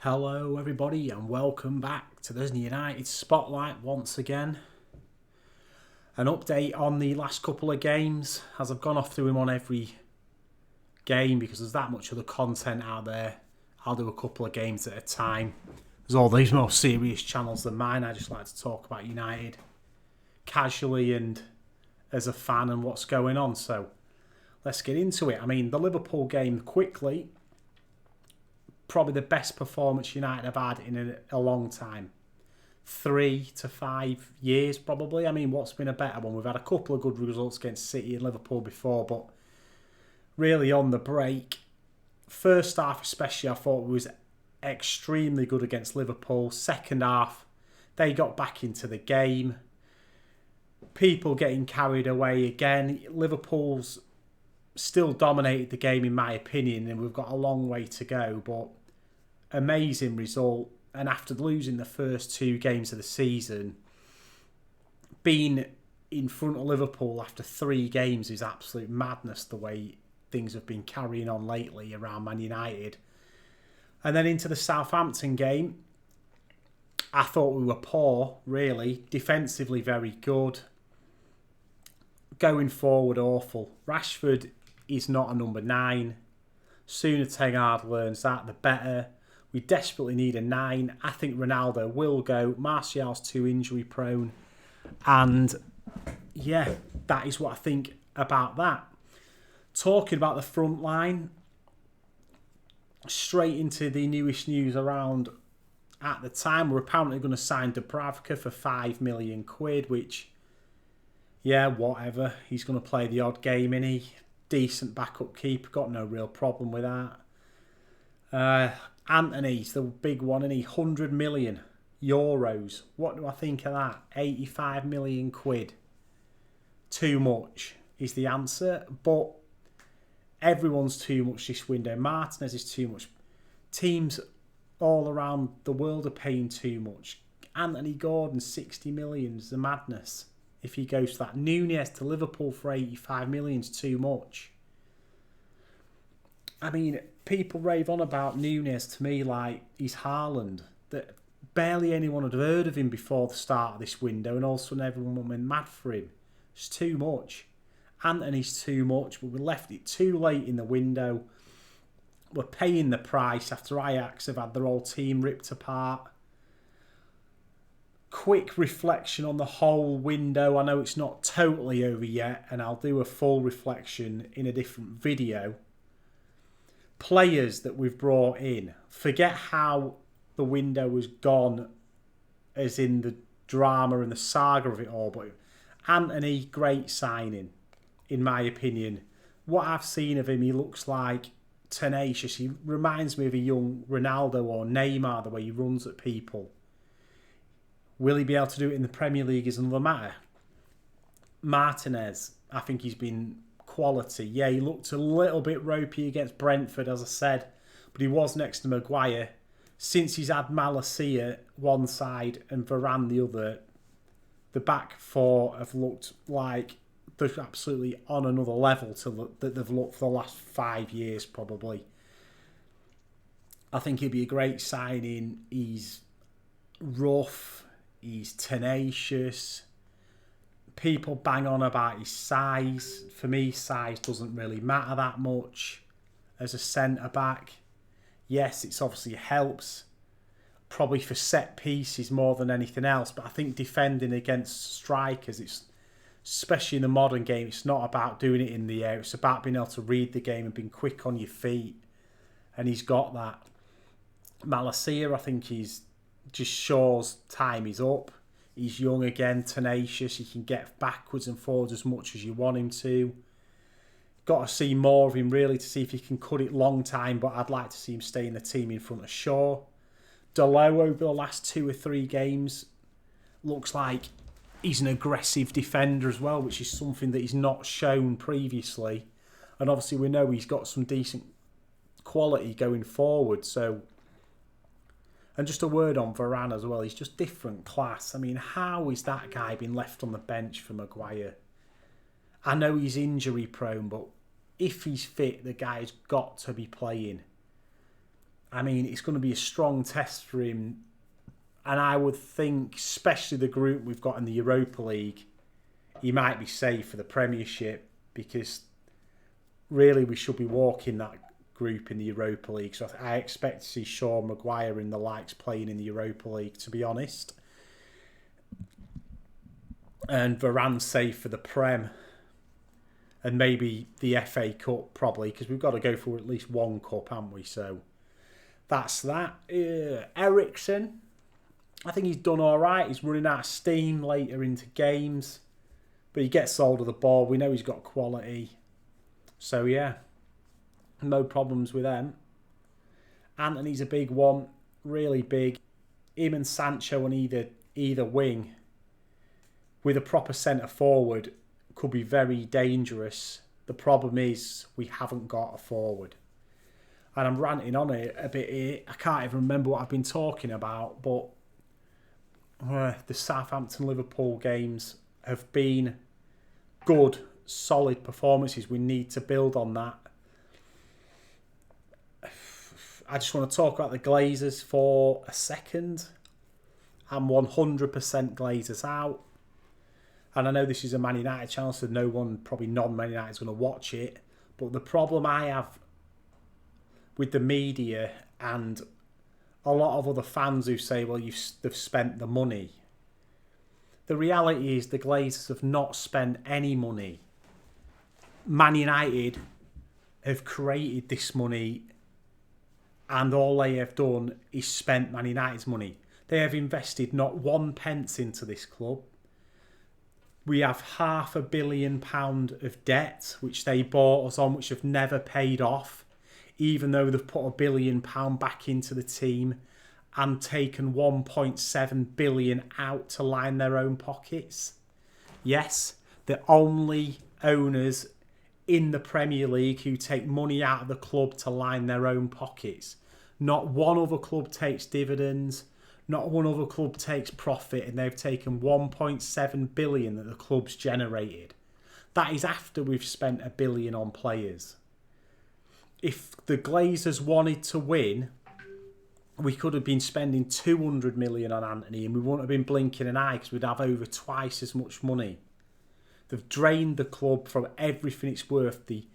Hello everybody and welcome back to the United Spotlight once again. An update on the last couple of games, as I've gone off through them on every game because there's that much other content out there. I'll do a couple of games at a time. There's all these more serious channels than mine. I just like to talk about United casually and as a fan and what's going on. So let's get into it. I mean, the Liverpool game quickly. Probably the best performance United have had in a long time. 3 to 5 years probably. I mean, what's been a better one? We've had a couple of good results against City and Liverpool before, but really on the break, first half especially, I thought was extremely good against Liverpool. Second half, they got back into the game. People getting carried away again. Liverpool's still dominated the game in my opinion, and we've got a long way to go, but amazing result. And after losing the first 2 games of the season, being in front of Liverpool after 3 games is absolute madness, the way things have been carrying on lately around Man United. And then into the Southampton game, I thought we were poor, really. Defensively very good. Going forward, awful. Rashford is not a number 9. Sooner Ten Hag learns that, the better. We desperately need a 9. I think Ronaldo will go. Martial's too injury prone. And yeah, that is what I think about that. Talking about the front line, straight into the newest news around at the time. We're apparently going to sign Dubravka for £5 million, which, yeah, whatever. He's going to play the odd game, innit? Decent backup keeper, got no real problem with that. Antony's the big one, and €100 million. What do I think of that? £85 million. Too much is the answer, but everyone's too much this window. Martinez is too much. Teams all around the world are paying too much. Anthony Gordon, 60 million is the madness. If he goes to that. Nunez to Liverpool for 85 million is too much. I mean, people rave on about Nunez to me like he's Haaland. That barely anyone had heard of him before the start of this window, and all of a sudden everyone went mad for him. It's too much. Anthony's too much, but we left it too late in the window. We're paying the price after Ajax have had their whole team ripped apart. Quick reflection on the whole window. I know it's not totally over yet, and I'll do a full reflection in a different video. Players that we've brought in. Forget how the window was gone, as in the drama and the saga of it all, but Antony, great signing, in my opinion. What I've seen of him, he looks like tenacious. He reminds me of a young Ronaldo or Neymar, the way he runs at people. Will he be able to do it in the Premier League is another matter. Martinez, I think he's been quality. Yeah, he looked a little bit ropey against Brentford, as I said, but he was next to Maguire. Since he's had Malacia one side and Varane the other, the back 4 have looked like they're absolutely on another level that they've looked for the last 5 years, probably. I think he'll be a great signing. He's rough. He's tenacious. People bang on about his size. For me, size doesn't really matter that much as a centre-back. Yes, it's obviously helps. Probably for set pieces more than anything else. But I think defending against strikers, it's especially in the modern game, it's not about doing it in the air. It's about being able to read the game and being quick on your feet. And he's got that. Malacia, I think he's just shows time is up. He's young again, tenacious. He can get backwards and forwards as much as you want him to. Got to see more of him really to see if he can cut it long time, but I'd like to see him stay in the team in front of Shaw. Delo over the last 2 or 3 games looks like he's an aggressive defender as well, which is something that he's not shown previously. And obviously we know he's got some decent quality going forward, so. And just a word on Varane as well. He's just different class. I mean, how is that guy been left on the bench for Maguire? I know he's injury prone, but if he's fit, the guy's got to be playing. I mean, it's going to be a strong test for him. And I would think, especially the group we've got in the Europa League, he might be safe for the Premiership, because really we should be walking that group in the Europa League. So I expect to see Sean Maguire and the likes playing in the Europa League, to be honest. And Varane's safe for the Prem. And maybe the FA Cup, probably, because we've got to go for at least one cup, haven't we? So that's that. Eriksen, I think he's done all right. He's running out of steam later into games. But he gets hold of the ball. We know he's got quality. So, yeah, no problems with them. Antony's a big one, really big. Him and Sancho on either wing with a proper centre forward could be very dangerous. The problem is we haven't got a forward. And I'm ranting on it a bit here. I can't even remember what I've been talking about, but the Southampton-Liverpool games have been good, solid performances. We need to build on that. I just want to talk about the Glazers for a second. I'm 100% Glazers out. And I know this is a Man United channel, so no one, probably non-Man United, is going to watch it. But the problem I have with the media and a lot of other fans who say, well, they've spent the money. The reality is the Glazers have not spent any money. Man United have created this money, and all they have done is spent Man United's money. They have invested not 1 pence into this club. We have £500 million of debt, which they bought us on, which have never paid off, even though they've put £1 billion back into the team and taken 1.7 billion out to line their own pockets. Yes, the only owners in the Premier League who take money out of the club to line their own pockets. Not one other club takes dividends. Not one other club takes profit, and they've taken 1.7 billion that the club's generated. That is after we've spent $1 billion on players. If the Glazers wanted to win, we could have been spending 200 million on Antony, and we wouldn't have been blinking an eye, because we'd have over twice as much money. They've drained the club from everything it's worth. The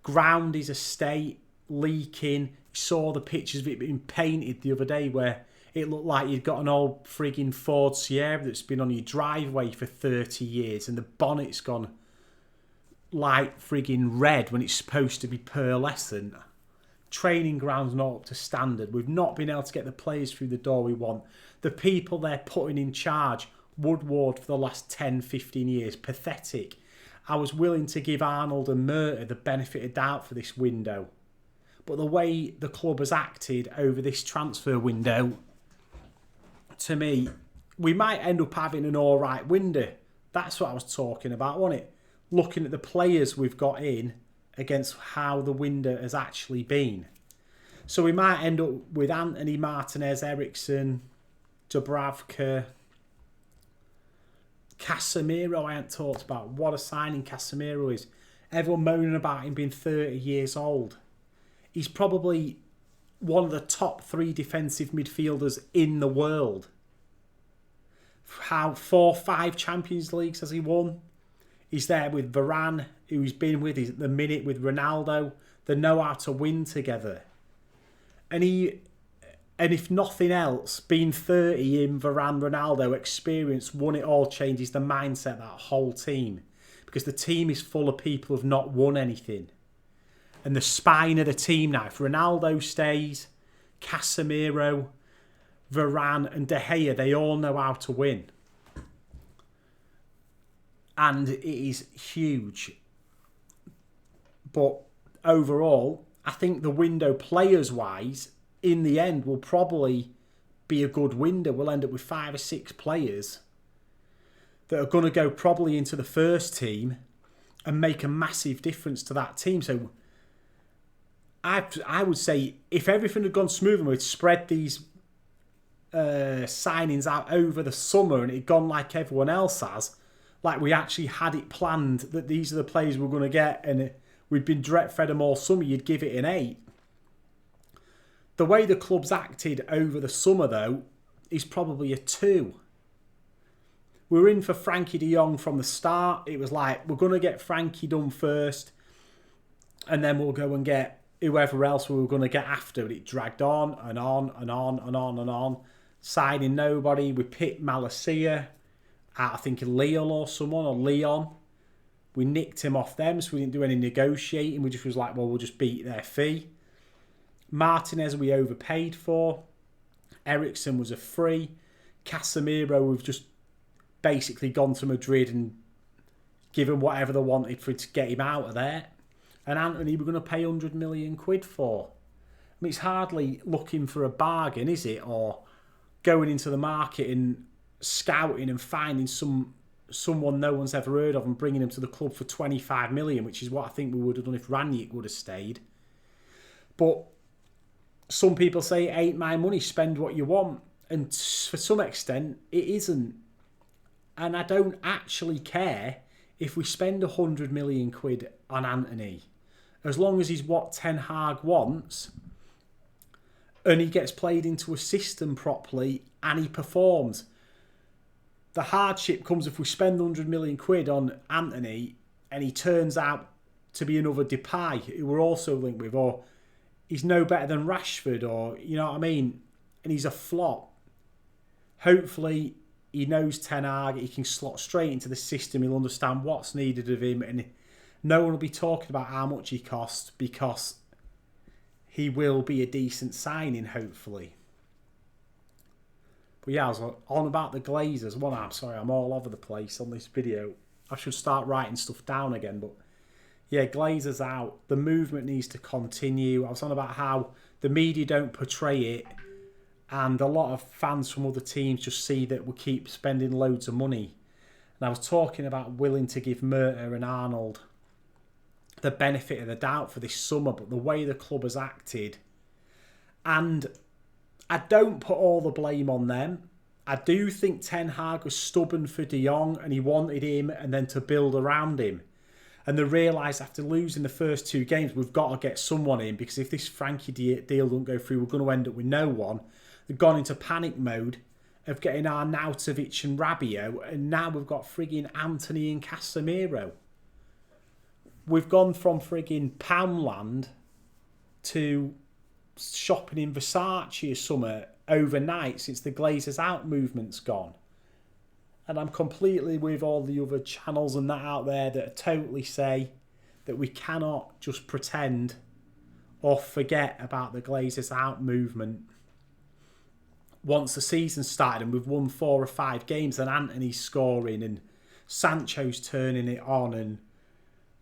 ground is a state, leaking. You saw the pictures of it being painted the other day where it looked like you'd got an old frigging Ford Sierra that's been on your driveway for 30 years and the bonnet's gone light frigging red when it's supposed to be pearlescent. Training ground's not up to standard. We've not been able to get the players through the door we want. The people they're putting in charge, Woodward for the last 10, 15 years, pathetic. I was willing to give Arnold and Murta the benefit of doubt for this window. But the way the club has acted over this transfer window, to me, we might end up having an alright window. That's what I was talking about, wasn't it? Looking at the players we've got in against how the window has actually been. So we might end up with Antony, Martinez, Eriksen, Dubravka, Casemiro. I haven't talked about what a signing Casemiro is. Everyone moaning about him being 30 years old. He's probably one of the top 3 defensive midfielders in the world. How 4-5 Champions Leagues has he won? He's there with Varane, who he's been with. He's at the minute with Ronaldo. They know how to win together. And if nothing else, being 30 in Varane, Ronaldo experience, won it all, changes the mindset of that whole team. Because the team is full of people who've not won anything. And the spine of the team now, if Ronaldo stays, Casemiro, Varane and De Gea, they all know how to win. And it is huge. But overall, I think the window players-wise, in the end, will probably be a good window. We'll end up with 5 or 6 players that are going to go probably into the first team and make a massive difference to that team. So I would say if everything had gone smooth and we'd spread these signings out over the summer and it had gone like everyone else has, like we actually had it planned that these are the players we're going to get and we'd been fed them all summer, you'd give it an 8. The way the club's acted over the summer, though, is probably a 2. We were in for Frankie de Jong from the start. It was like, we're going to get Frankie done first, and then we'll go and get whoever else we were going to get after. But it dragged on and on and on and on and on. Signing nobody. We picked Malacia out, I think, Lille or someone, or Leon. We nicked him off them, so we didn't do any negotiating. We just was like, well, we'll just beat their fee. Martinez we overpaid for. Eriksen was a free. Casemiro, we've just basically gone to Madrid and given whatever they wanted for it to get him out of there. And Antony we're going to pay 100 million quid for. I mean, it's hardly looking for a bargain, is it? Or going into the market and scouting and finding someone no one's ever heard of and bringing him to the club for 25 million, which is what I think we would have done if Ranić would have stayed. But some people say it ain't my money, spend what you want. And for some extent, it isn't. And I don't actually care if we spend 100 million quid on Antony. As long as he's what Ten Hag wants and he gets played into a system properly and he performs. The hardship comes if we spend 100 million quid on Antony and he turns out to be another Depay, who we're also linked with, or he's no better than Rashford, or, you know what I mean, and he's a flop. Hopefully he knows Ten Hag, he can slot straight into the system, he'll understand what's needed of him, and no one will be talking about how much he costs because he will be a decent signing, hopefully. But yeah, I was on about the Glazers. Well, I'm sorry, I'm all over the place on this video. I should start writing stuff down again, but yeah, Glazers out. The movement needs to continue. I was on about how the media don't portray it, and a lot of fans from other teams just see that we keep spending loads of money. And I was talking about willing to give Murta and Arnold the benefit of the doubt for this summer, but the way the club has acted, and I don't put all the blame on them. I do think Ten Hag was stubborn for De Jong and he wanted him and then to build around him. And they realised after losing the first 2 games, we've got to get someone in, because if this Frankie deal don't go through, we're going to end up with no one. They've gone into panic mode of getting Arnautovic and Rabiot, and now we've got frigging Antony and Casemiro. We've gone from frigging Poundland to shopping in Versace or summer overnight since the Glazers out movement's gone. And I'm completely with all the other channels and that out there that totally say that we cannot just pretend or forget about the Glazers out movement. Once the season started and we've won 4 or 5 games and Antony's scoring and Sancho's turning it on and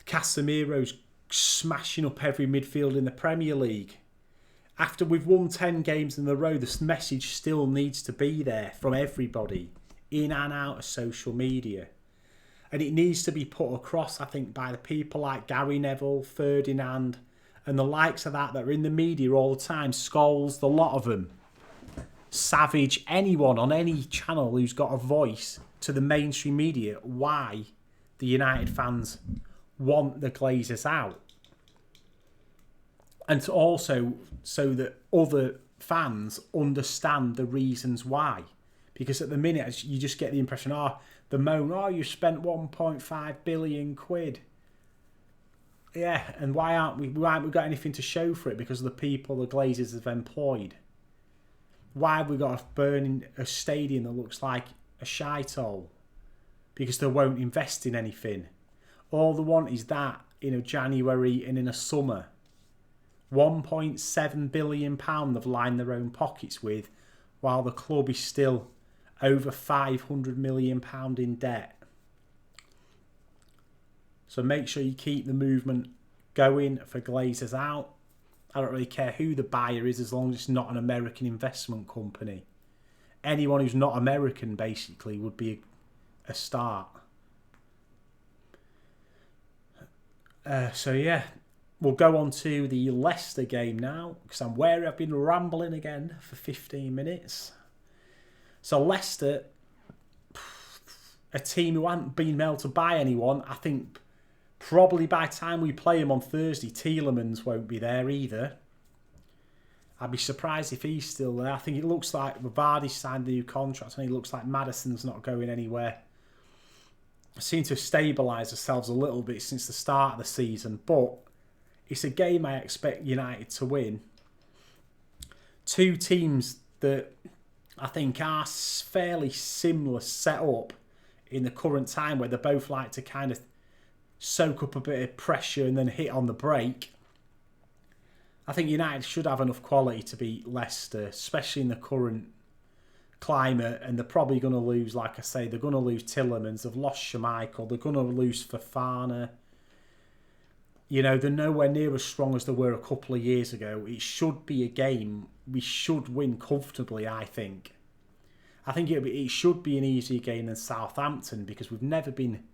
Casemiro's smashing up every midfield in the Premier League. After we've won 10 games in a row, this message still needs to be there from everybody, in and out of social media. And it needs to be put across, I think, by the people like Gary Neville, Ferdinand, and the likes of that are in the media all the time. Scholes, the lot of them. Savage, anyone on any channel who's got a voice to the mainstream media, why the United fans want the Glazers out. And to also so that other fans understand the reasons why. Because at the minute, you just get the impression, the moan, you spent 1.5 billion quid. Yeah, and why haven't we got anything to show for it? Because of the people the Glazers have employed. Why have we got to burn a stadium that looks like a shithole? Because they won't invest in anything. All they want is that in a January and in a summer. £1.7 billion they've lined their own pockets with, while the club is still over £500 million in debt. So make sure you keep the movement going for Glazers out. I don't really care who the buyer is as long as it's not an American investment company. Anyone who's not American basically would be a start. So yeah, we'll go on to the Leicester game now, because I'm wary I've been rambling again for 15 minutes. So Leicester, a team who haven't been able to buy anyone. I think probably by the time we play them on Thursday, Tielemans won't be there either. I'd be surprised if he's still there. I think it looks like Vardy signed the new contract and it looks like Maddison's not going anywhere. Seem to have stabilised ourselves a little bit since the start of the season, but it's a game I expect United to win. Two teams that I think are fairly similar set up in the current time, where they both like to kind of soak up a bit of pressure and then hit on the break. I think United should have enough quality to beat Leicester, especially in the current climate, and they're probably going to lose, like I say, they're going to lose Tielemans, they've lost Schmeichel, they're going to lose Fofana. You know, they're nowhere near as strong as they were a couple of years ago. It should be a game we should win comfortably, I think. I think it should be an easier game than Southampton, because we've never been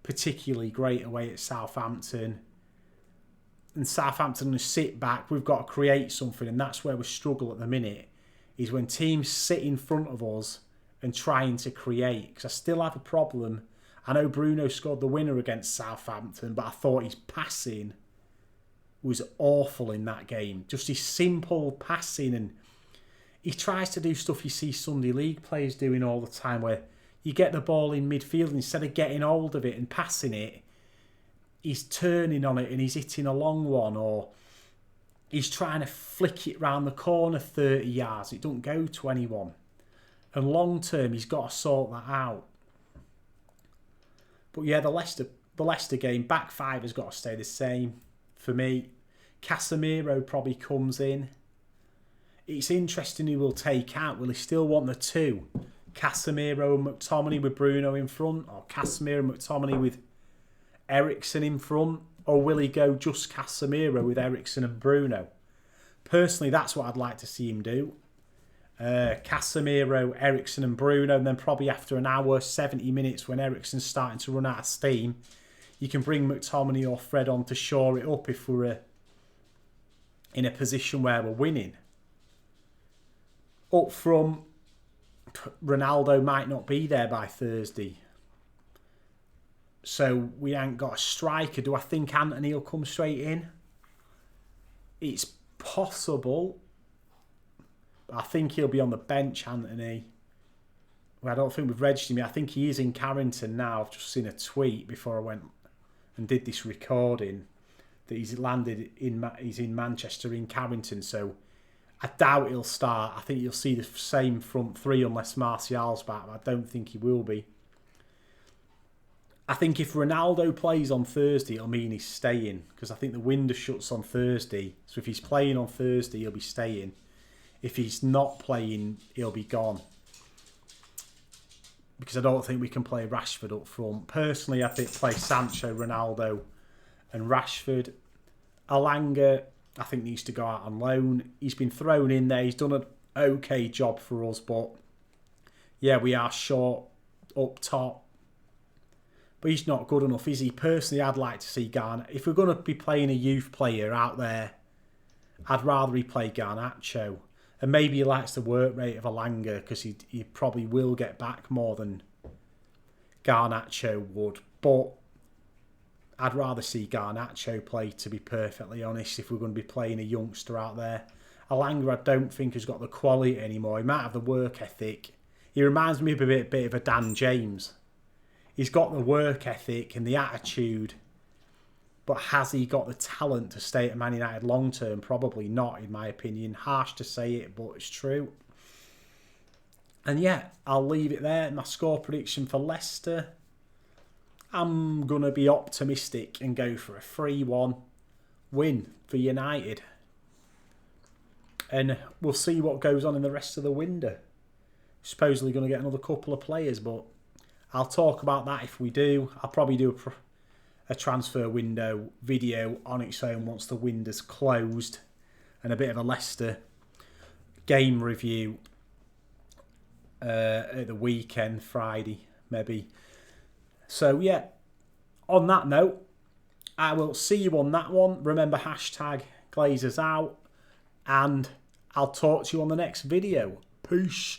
particularly great away at Southampton. And Southampton will sit back, we've got to create something, and that's where we struggle at the minute, is when teams sit in front of us and trying to create. Because I still have a problem. I know Bruno scored the winner against Southampton, but I thought his passing was awful in that game. Just his simple passing, and he tries to do stuff you see Sunday League players doing all the time, where you get the ball in midfield and instead of getting hold of it and passing it, he's turning on it and he's hitting a long one, or he's trying to flick it round the corner 30 yards. It don't go to anyone. And long term, he's got to sort that out. But yeah, the Leicester game, back five has got to stay the same for me. Casemiro probably comes in. It's interesting who will take out. Will he still want the two? Casemiro and McTominay with Bruno in front, or Casemiro and McTominay with Eriksen in front, or will he go just Casemiro with Eriksen and Bruno? Personally, that's what I'd like to see him do. Casemiro, Eriksen and Bruno, and then probably after an hour, 70 minutes, when Eriksen's starting to run out of steam, you can bring McTominay or Fred on to shore it up if we're in a position where we're winning. Up front, Ronaldo might not be there by Thursday, so we ain't got a striker. Do I think Antony will come straight in? It's possible. I think he'll be on the bench, Antony. Well, I don't think we've registered him yet. I think he is in Carrington now. I've just seen a tweet before I went and did this recording that he's landed he's in Manchester in Carrington, so I doubt he'll start. I think you'll see the same front three unless Martial's back, but I don't think he will be. I think if Ronaldo plays on Thursday, it'll mean he's staying, because I think the window shuts on Thursday. So if he's playing on Thursday, he'll be staying. If he's not playing, he'll be gone. Because I don't think we can play Rashford up front. Personally, I think play Sancho, Ronaldo and Rashford. Alanga, I think, needs to go out on loan. He's been thrown in there. He's done an okay job for us, but yeah, we are short up top. But he's not good enough, is he? Personally, I'd like to see Garnacho. If we're going to be playing a youth player out there, I'd rather he play Garnacho. And maybe he likes the work rate of Alanga, because he probably will get back more than Garnacho would. But I'd rather see Garnacho play, to be perfectly honest, if we're going to be playing a youngster out there. Alanga, I don't think, has got the quality anymore. He might have the work ethic. He reminds me of a bit of a Dan James. He's got the work ethic and the attitude, but has he got the talent to stay at Man United long term? Probably not, in my opinion. Harsh to say it, but it's true. And yeah, I'll leave it there. My score prediction for Leicester, I'm going to be optimistic and go for a 3-1 win for United. And we'll see what goes on in the rest of the window. Supposedly going to get another couple of players, but I'll talk about that if we do. I'll probably do a transfer window video on its own once the window's closed, and a bit of a Leicester game review at the weekend, Friday maybe. So yeah, on that note, I will see you on that one. Remember, hashtag Glazers out, and I'll talk to you on the next video. Peace.